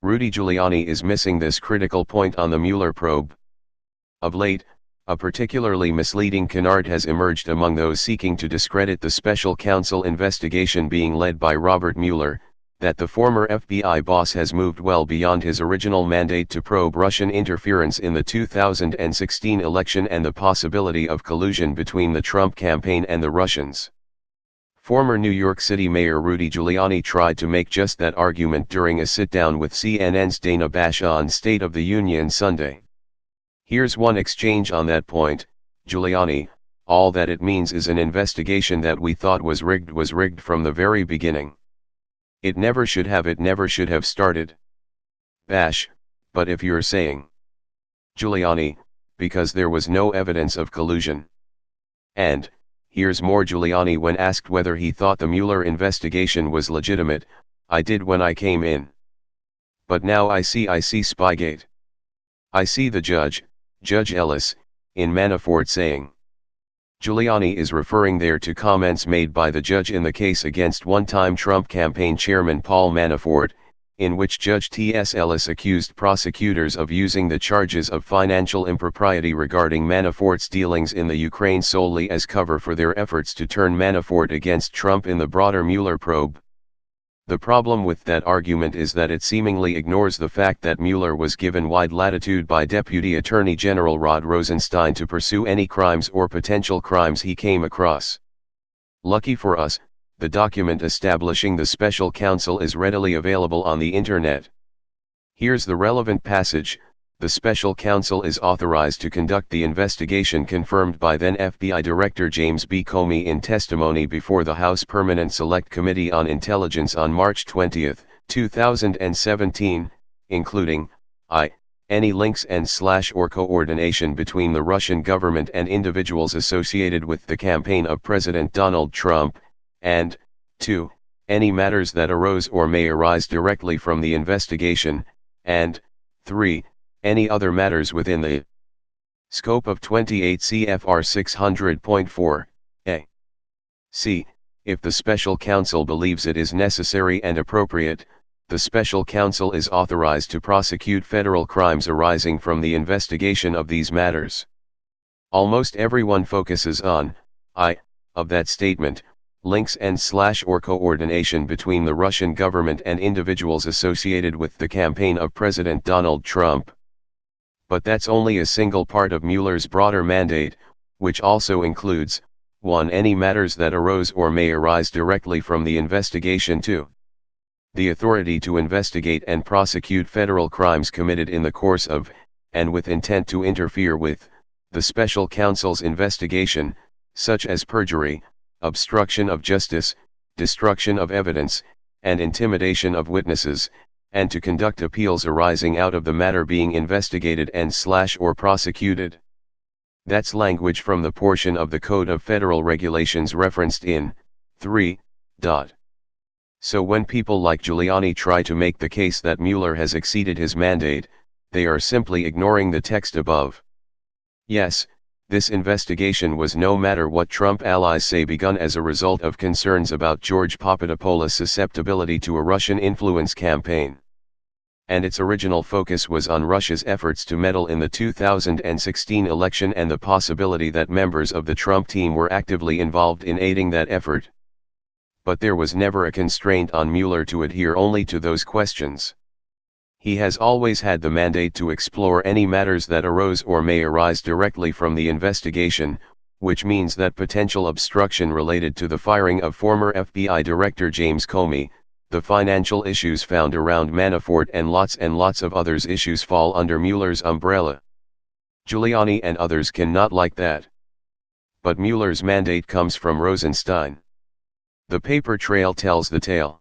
Rudy Giuliani is missing this critical point on the Mueller probe. Of late, a particularly misleading canard has emerged among those seeking to discredit the special counsel investigation being led by Robert Mueller, that the former FBI boss has moved well beyond his original mandate to probe Russian interference in the 2016 election and the possibility of collusion between the Trump campaign and the Russians. Former New York City Mayor Rudy Giuliani tried to make just that argument during a sit-down with CNN's Dana Bash on State of the Union Sunday. Here's one exchange on that point. Giuliani: all that it means is an investigation that we thought was rigged from the very beginning. It never should have started. Bash: but if you're saying. Giuliani: because there was no evidence of collusion. And here's more Giuliani when asked whether he thought the Mueller investigation was legitimate: I did when I came in. But now I see Spygate. I see the Judge Ellis, in Manafort saying. Giuliani is referring there to comments made by the judge in the case against one-time Trump campaign chairman Paul Manafort, in which Judge T.S. Ellis accused prosecutors of using the charges of financial impropriety regarding Manafort's dealings in the Ukraine solely as cover for their efforts to turn Manafort against Trump in the broader Mueller probe. The problem with that argument is that it seemingly ignores the fact that Mueller was given wide latitude by Deputy Attorney General Rod Rosenstein to pursue any crimes or potential crimes he came across. Lucky for us, the document establishing the special counsel is readily available on the internet. Here's the relevant passage: the special counsel is authorized to conduct the investigation confirmed by then FBI Director James B. Comey in testimony before the House Permanent Select Committee on Intelligence on March 20, 2017, including any links and/or coordination between the Russian government and individuals associated with the campaign of President Donald Trump, and 2. any matters that arose or may arise directly from the investigation, and 3. any other matters within the scope of 28 CFR 600.4 a. c. If the special counsel believes it is necessary and appropriate, the special counsel is authorized to prosecute federal crimes arising from the investigation of these matters. Almost everyone focuses on of that statement, links and/or coordination between the Russian government and individuals associated with the campaign of President Donald Trump. But that's only a single part of Mueller's broader mandate, which also includes 1. any matters that arose or may arise directly from the investigation. 2. the authority to investigate and prosecute federal crimes committed in the course of, and with intent to interfere with, the special counsel's investigation, such as perjury, obstruction of justice, destruction of evidence, and intimidation of witnesses, and to conduct appeals arising out of the matter being investigated and/or prosecuted. That's language from the portion of the Code of Federal Regulations referenced in 3. So when people like Giuliani try to make the case that Mueller has exceeded his mandate, they are simply ignoring the text above. Yes, this investigation was, no matter what Trump allies say, begun as a result of concerns about George Papadopoulos' susceptibility to a Russian influence campaign. And its original focus was on Russia's efforts to meddle in the 2016 election and the possibility that members of the Trump team were actively involved in aiding that effort. But there was never a constraint on Mueller to adhere only to those questions. He has always had the mandate to explore any matters that arose or may arise directly from the investigation, which means that potential obstruction related to the firing of former FBI Director James Comey, the financial issues found around Manafort, and lots of others issues fall under Mueller's umbrella. Giuliani and others cannot like that. But Mueller's mandate comes from Rosenstein. The paper trail tells the tale.